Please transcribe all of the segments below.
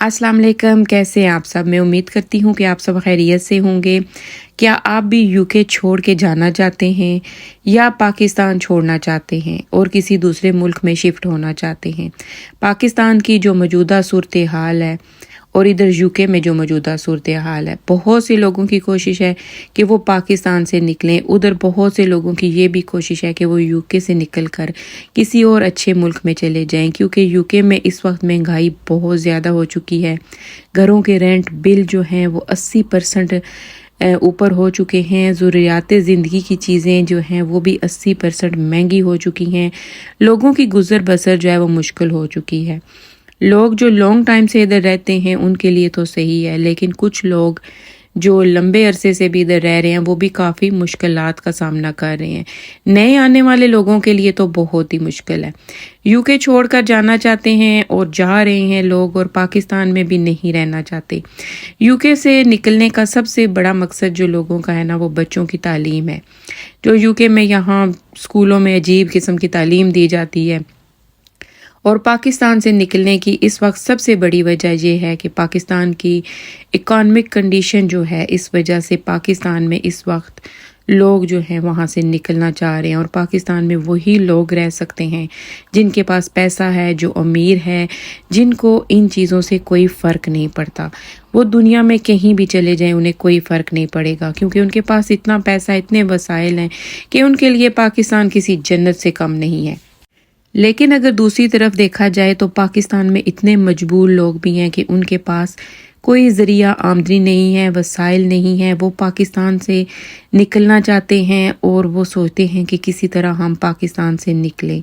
अस्सलाम वालेकुम, कैसे हैं आप सब। मैं उम्मीद करती हूँ कि आप सब खैरियत से होंगे। क्या आप भी यूके छोड़ के जाना चाहते हैं या पाकिस्तान छोड़ना चाहते हैं और किसी दूसरे मुल्क में शिफ्ट होना चाहते हैं। पाकिस्तान की जो मौजूदा सूरत हाल है और इधर यूके में जो मौजूदा सूरत हाल है, बहुत से लोगों की कोशिश है कि वो पाकिस्तान से निकलें। उधर बहुत से लोगों की ये भी कोशिश है कि वो यूके से निकल कर किसी और अच्छे मुल्क में चले जाएं, क्योंकि यूके में इस वक्त महंगाई बहुत ज़्यादा हो चुकी है। घरों के रेंट बिल जो हैं वो 80% ऊपर हो चुके हैं। ज़रूरियात ज़िंदगी की चीज़ें जो हैं वो भी 80% महंगी हो चुकी हैं। लोगों की गुजर बसर जो है वो मुश्किल हो चुकी है। लोग जो लॉन्ग टाइम से इधर रहते हैं उनके लिए तो सही है, लेकिन कुछ लोग जो लंबे अरसे से भी इधर रह रहे हैं वो भी काफ़ी मुश्किलात का सामना कर रहे हैं। नए आने वाले लोगों के लिए तो बहुत ही मुश्किल है। यूके छोड़कर जाना चाहते हैं और जा रहे हैं लोग, और पाकिस्तान में भी नहीं रहना चाहते। यूके से निकलने का सबसे बड़ा मकसद जो लोगों का है ना, वो बच्चों की तालीम है। जो यूके में यहाँ स्कूलों में अजीब किस्म की तालीम दी जाती है, और पाकिस्तान से निकलने की इस वक्त सबसे बड़ी वजह यह है कि पाकिस्तान की इकोनॉमिक कंडीशन जो है, इस वजह से पाकिस्तान में इस वक्त लोग जो हैं वहाँ से निकलना चाह रहे हैं। और पाकिस्तान में वही लोग रह सकते हैं जिनके पास पैसा है, जो अमीर है, जिनको इन चीज़ों से कोई फ़र्क नहीं पड़ता। वो दुनिया में कहीं भी चले जाएं उन्हें कोई फ़र्क नहीं पड़ेगा, क्योंकि उनके पास इतना पैसा, इतने वसाइल हैं कि उनके लिए पाकिस्तान किसी जन्नत से कम नहीं है। लेकिन अगर दूसरी तरफ देखा जाए तो पाकिस्तान में इतने मजबूर लोग भी हैं कि उनके पास कोई ज़रिया आमदनी नहीं है, वसाइल नहीं है। वो पाकिस्तान से निकलना चाहते हैं और वो सोचते हैं कि किसी तरह हम पाकिस्तान से निकलें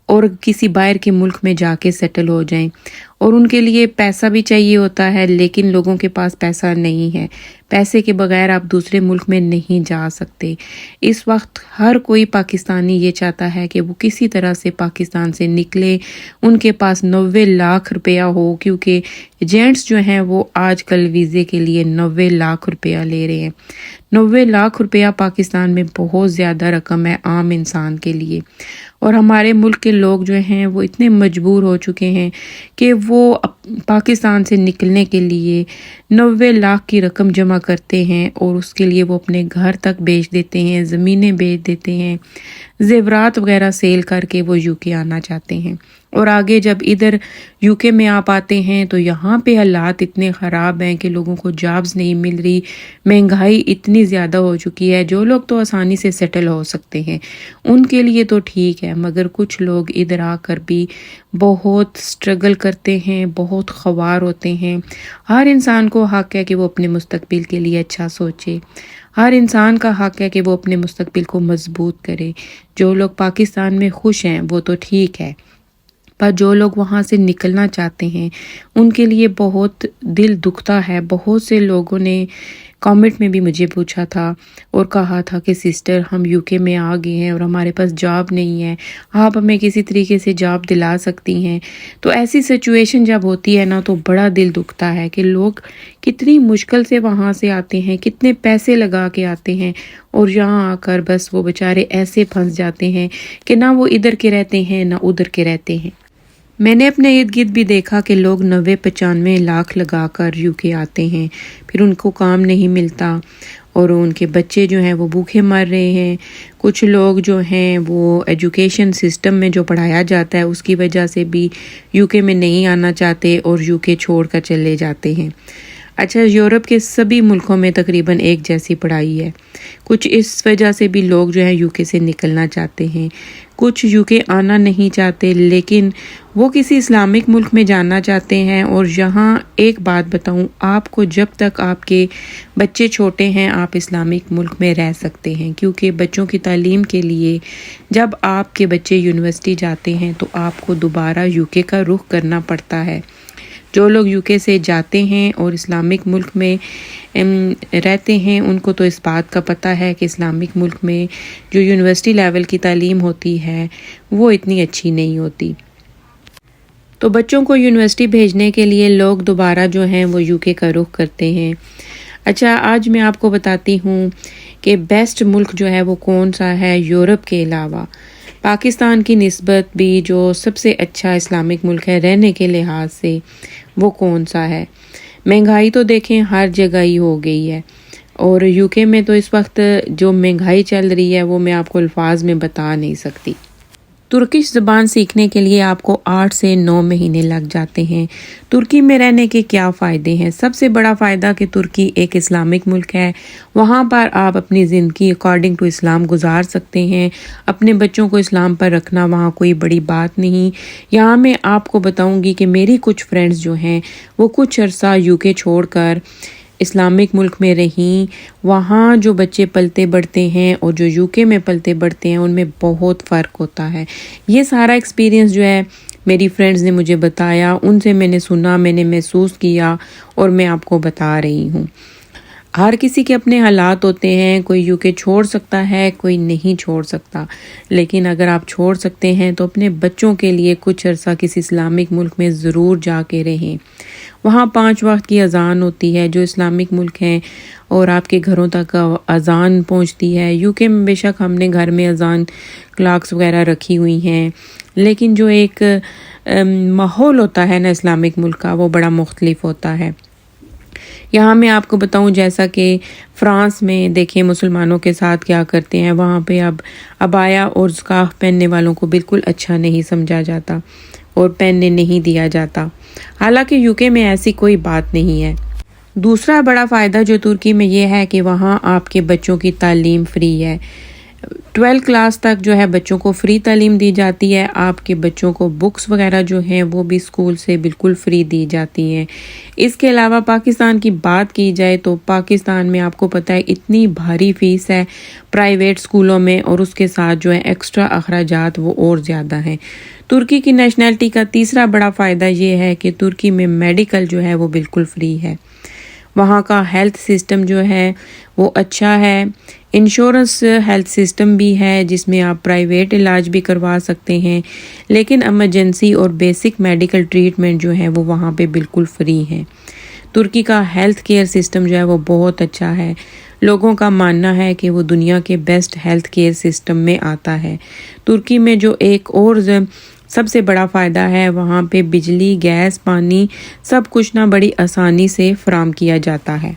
और किसी बाहर के मुल्क में जाके सेटल हो जाएं। और उनके लिए पैसा भी चाहिए होता है, लेकिन लोगों के पास पैसा नहीं है। पैसे के बगैर आप दूसरे मुल्क में नहीं जा सकते। इस वक्त हर कोई पाकिस्तानी ये चाहता है कि वो किसी तरह से पाकिस्तान से निकले, उनके पास 90 लाख रुपया हो, क्योंकि एजेंट्स जो हैं वो आजकल वीज़े के लिए 90 लाख रुपया ले रहे हैं। 90 लाख रुपया पाकिस्तान में बहुत ज़्यादा रकम है आम इंसान के लिए। और हमारे मुल्क के लोग जो हैं वो इतने मजबूर हो चुके हैं कि वो पाकिस्तान से निकलने के लिए 90 लाख की रकम जमा करते हैं, और उसके लिए वो अपने घर तक बेच देते हैं, ज़मीनें बेच देते हैं, ज़ेवरात वगैरह सेल करके वो यूके आना चाहते हैं। और आगे जब इधर यूके में आप आते हैं तो यहाँ पे हालात इतने ख़राब हैं कि लोगों को जॉब्स नहीं मिल रही, महंगाई इतनी ज़्यादा हो चुकी है। जो लोग तो आसानी से सेटल हो सकते हैं उनके लिए तो ठीक है, मगर कुछ लोग इधर आकर भी बहुत स्ट्रगल करते हैं, बहुत ख्वार होते हैं। हर इंसान को हक़ है कि वो अपने मुस्तकबिल के लिए अच्छा सोचे। हर इंसान का हक़ है कि वो अपने मुस्तकबिल को मजबूत करे। जो लोग पाकिस्तान में खुश हैं वो तो ठीक है, पर जो लोग वहाँ से निकलना चाहते हैं उनके लिए बहुत दिल दुखता है। बहुत से लोगों ने कमेंट में भी मुझे पूछा था और कहा था कि सिस्टर, हम यूके में आ गए हैं और हमारे पास जॉब नहीं है, आप हमें किसी तरीके से जॉब दिला सकती हैं। तो ऐसी सिचुएशन जब होती है ना, तो बड़ा दिल दुखता है कि लोग कितनी मुश्किल से वहाँ से आते हैं, कितने पैसे लगा के आते हैं, और यहाँ आकर बस वो बेचारे ऐसे फंस जाते हैं कि ना वो इधर के रहते हैं ना उधर के रहते हैं। मैंने अपने इर्द गिर्द भी देखा कि लोग 90-95 लाख लगाकर यूके आते हैं, फिर उनको काम नहीं मिलता और उनके बच्चे जो हैं वो भूखे मर रहे हैं। कुछ लोग जो हैं वो एजुकेशन सिस्टम में जो पढ़ाया जाता है उसकी वजह से भी यूके में नहीं आना चाहते और यूके छोड़कर चले जाते हैं। अच्छा, यूरोप के सभी मुल्कों में तकरीबन एक जैसी पढ़ाई है। कुछ इस वजह से भी लोग जो है यूके से निकलना चाहते हैं। कुछ यूके आना नहीं चाहते, लेकिन वो किसी इस्लामिक मुल्क में जाना चाहते हैं। और यहाँ एक बात बताऊँ आपको, जब तक आपके बच्चे छोटे हैं आप इस्लामिक मुल्क में रह सकते हैं, क्योंकि बच्चों की तालीम के लिए जब आपके बच्चे यूनिवर्सिटी जाते हैं तो आपको दोबारा यूके का रुख करना पड़ता है। जो लोग यूके से जाते हैं और इस्लामिक मुल्क में रहते हैं उनको तो इस बात का पता है कि इस्लामिक मुल्क में जो यूनिवर्सिटी लेवल की तालीम होती है वो इतनी अच्छी नहीं होती। तो बच्चों को यूनिवर्सिटी भेजने के लिए लोग दोबारा जो हैं वो यूके का रुख करते हैं। अच्छा, आज मैं आपको बताती हूँ कि बेस्ट मुल्क जो है वो कौन सा है यूरोप के अलावा। पाकिस्तान की निस्बत भी जो सबसे अच्छा इस्लामिक मुल्क है रहने के लिहाज से, وہ کون سا ہے۔ مہنگائی تو دیکھیں ہر جگہ ہی ہو گئی ہے، اور UK میں تو اس وقت جو مہنگائی چل رہی ہے وہ میں آپ کو الفاظ میں بتا نہیں سکتی۔ ترکش زبان سیکھنے کے لیے آپ کو 8 سے 9 مہینے لگ جاتے ہیں۔ ترکی میں رہنے کے کیا فائدے ہیں؟ سب سے بڑا فائدہ کہ ترکی ایک اسلامک ملک ہے، وہاں پر آپ اپنی زندگی اکارڈنگ ٹو اسلام گزار سکتے ہیں۔ اپنے بچوں کو اسلام پر رکھنا وہاں کوئی بڑی بات نہیں۔ یہاں میں آپ کو بتاؤں گی کہ میری کچھ فرینڈز جو ہیں وہ کچھ عرصہ UK چھوڑ کر اسلامک ملک میں رہیں، وہاں جو بچے پلتے بڑھتے ہیں اور جو UK میں پلتے بڑھتے ہیں ان میں بہت فرق ہوتا ہے۔ یہ سارا ایکسپیرینس جو ہے میری فرینڈز نے مجھے بتایا، ان سے میں نے سنا، میں نے محسوس کیا اور میں آپ کو بتا رہی ہوں۔ ہر کسی کے اپنے حالات ہوتے ہیں، کوئی UK چھوڑ سکتا ہے، کوئی نہیں چھوڑ سکتا، لیکن اگر آپ چھوڑ سکتے ہیں تو اپنے بچوں کے لیے کچھ عرصہ کسی اسلامک ملک میں ضرور جا کے رہیں۔ وہاں 5 وقت کی اذان ہوتی ہے، جو اسلامک ملک ہیں، اور آپ کے گھروں تک اذان پہنچتی ہے۔ UK میں بے شک ہم نے گھر میں اذان کلاکس وغیرہ رکھی ہوئی ہیں، لیکن جو ایک ماحول ہوتا ہے نا اسلامک ملک کا، وہ بڑا مختلف ہوتا ہے۔ یہاں میں آپ کو بتاؤں جیسا کہ فرانس میں دیکھیں مسلمانوں کے ساتھ کیا کرتے ہیں، وہاں پہ اب عبایا اور سکارف پہننے والوں کو بالکل اچھا نہیں سمجھا جاتا اور پہننے نہیں دیا جاتا، حالانکہ UK میں ایسی کوئی بات نہیں ہے۔ دوسرا بڑا فائدہ جو ترکی میں یہ ہے کہ وہاں آپ کے بچوں کی تعلیم فری ہے۔ 12 کلاس تک جو ہے بچوں کو فری تعلیم دی جاتی ہے، آپ کے بچوں کو بکس وغیرہ جو ہیں وہ بھی اسکول سے بالکل فری دی جاتی ہیں۔ اس کے علاوہ پاکستان کی بات کی جائے تو پاکستان میں آپ کو پتہ ہے اتنی بھاری فیس ہے پرائیویٹ اسکولوں میں، اور اس کے ساتھ جو ہے ایکسٹرا اخراجات وہ اور زیادہ ہیں۔ ترکی کی نیشنلٹی کا تیسرا بڑا فائدہ یہ ہے کہ ترکی میں میڈیکل جو ہے وہ بالکل فری ہے۔ وہاں کا ہیلتھ سسٹم جو ہے وہ اچھا ہے، انشورنس ہیلتھ سسٹم بھی ہے جس میں آپ پرائیویٹ علاج بھی کروا سکتے ہیں، لیکن ایمرجنسی اور بیسک میڈیکل ٹریٹمنٹ جو ہے وہ وہاں پہ بالکل فری ہیں۔ ترکی کا ہیلتھ کیئر سسٹم جو ہے وہ بہت اچھا ہے، لوگوں کا ماننا ہے کہ وہ دنیا کے بیسٹ ہیلتھ کیئر سسٹم میں آتا ہے۔ ترکی میں جو ایک اور سب سے بڑا فائدہ ہے، وہاں پہ بجلی، گیس، پانی سب کچھ نہ بڑی آسانی سے فراہم کیا جاتا ہے،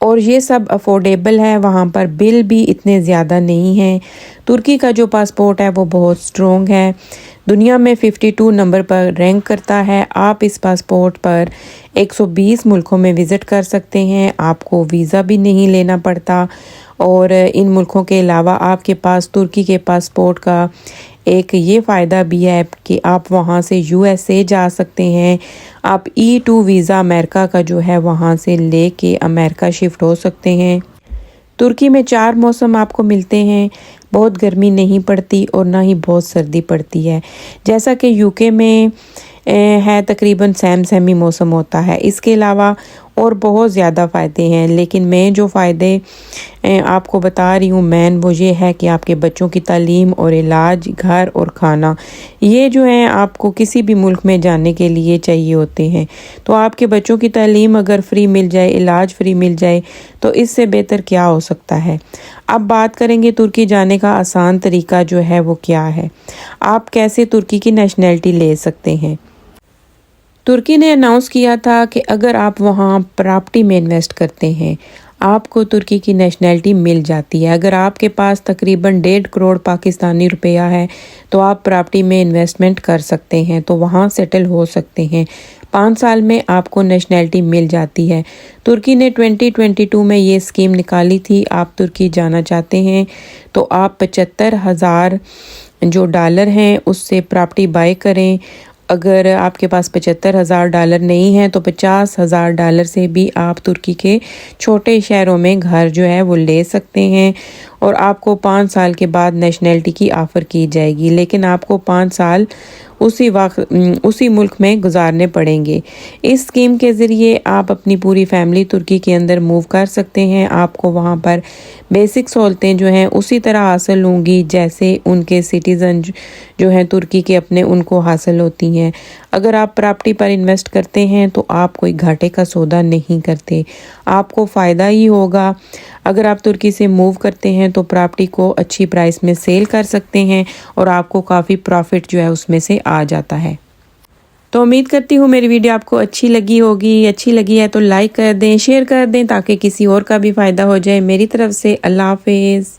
اور یہ سب افورڈیبل ہے، وہاں پر بل بھی اتنے زیادہ نہیں ہیں۔ ترکی کا جو پاسپورٹ ہے وہ بہت سٹرونگ ہے، دنیا میں 52 نمبر پر رینک کرتا ہے۔ آپ اس پاسپورٹ پر 120 ملکوں میں وزٹ کر سکتے ہیں، آپ کو ویزا بھی نہیں لینا پڑتا، اور ان ملکوں کے علاوہ آپ کے پاس ترکی کے پاسپورٹ کا ایک یہ فائدہ بھی ہے کہ آپ وہاں سے USA جا سکتے ہیں، آپ E2 ویزا امریکہ کا جو ہے وہاں سے لے کے امریکہ شفٹ ہو سکتے ہیں۔ ترکی میں 4 موسم آپ کو ملتے ہیں، بہت گرمی نہیں پڑتی اور نہ ہی بہت سردی پڑتی ہے، جیسا کہ UK میں ہے تقریباً سیمی موسم ہوتا ہے۔ اس کے علاوہ اور بہت زیادہ فائدے ہیں، لیکن میں جو فائدے آپ کو بتا رہی ہوں مین وہ یہ ہے کہ آپ کے بچوں کی تعلیم اور علاج، گھر اور کھانا، یہ جو ہیں آپ کو کسی بھی ملک میں جانے کے لیے چاہیے ہوتے ہیں۔ تو آپ کے بچوں کی تعلیم اگر فری مل جائے، علاج فری مل جائے، تو اس سے بہتر کیا ہو سکتا ہے۔ اب بات کریں گے ترکی جانے کا آسان طریقہ جو ہے وہ کیا ہے، آپ کیسے ترکی کی نیشنلٹی لے سکتے ہیں۔ ترکی نے اناؤنس کیا تھا کہ اگر آپ وہاں پراپرٹی میں انویسٹ کرتے ہیں آپ کو ترکی کی نیشنلٹی مل جاتی ہے۔ اگر آپ کے پاس تقریباً 1.5 کروڑ پاکستانی روپیہ ہے تو آپ پراپرٹی میں انویسٹمنٹ کر سکتے ہیں، تو وہاں سیٹل ہو سکتے ہیں، 5 سال میں آپ کو نیشنلٹی مل جاتی ہے۔ ترکی نے 2022 میں یہ اسکیم نکالی تھی، آپ ترکی جانا چاہتے ہیں تو آپ 75,000 جو ڈالر ہیں اس سے پراپرٹی بائی کریں۔ اگر آپ کے پاس 75,000 ڈالر نہیں ہیں تو 50,000 ڈالر سے بھی آپ ترکی کے چھوٹے شہروں میں گھر جو ہے وہ لے سکتے ہیں، اور آپ کو 5 سال کے بعد نیشنلٹی کی آفر کی جائے گی، لیکن آپ کو 5 سال اسی ملک میں گزارنے پڑیں گے۔ اس اسکیم کے ذریعے آپ اپنی پوری فیملی ترکی کے اندر موو کر سکتے ہیں، آپ کو وہاں پر بیسک سہولتیں جو ہیں اسی طرح حاصل ہوں گی جیسے ان کے سٹیزن جو ہیں ترکی کے اپنے ان کو حاصل ہوتی ہیں۔ اگر آپ پراپرٹی پر انویسٹ کرتے ہیں تو آپ کوئی گھاٹے کا سودا نہیں کرتے، آپ کو فائدہ ہی ہوگا۔ اگر آپ ترکی سے موو کرتے ہیں تو پراپرٹی کو اچھی پرائس میں سیل کر سکتے ہیں اور آپ کو کافی پروفٹ جو ہے اس میں سے آ جاتا ہے۔ تو امید کرتی ہوں میری ویڈیو آپ کو اچھی لگی ہوگی. اچھی لگی ہے تو لائک کر دیں، شیئر کر دیں تاکہ کسی اور کا بھی فائدہ ہو جائے. میری طرف سے اللہ حافظ.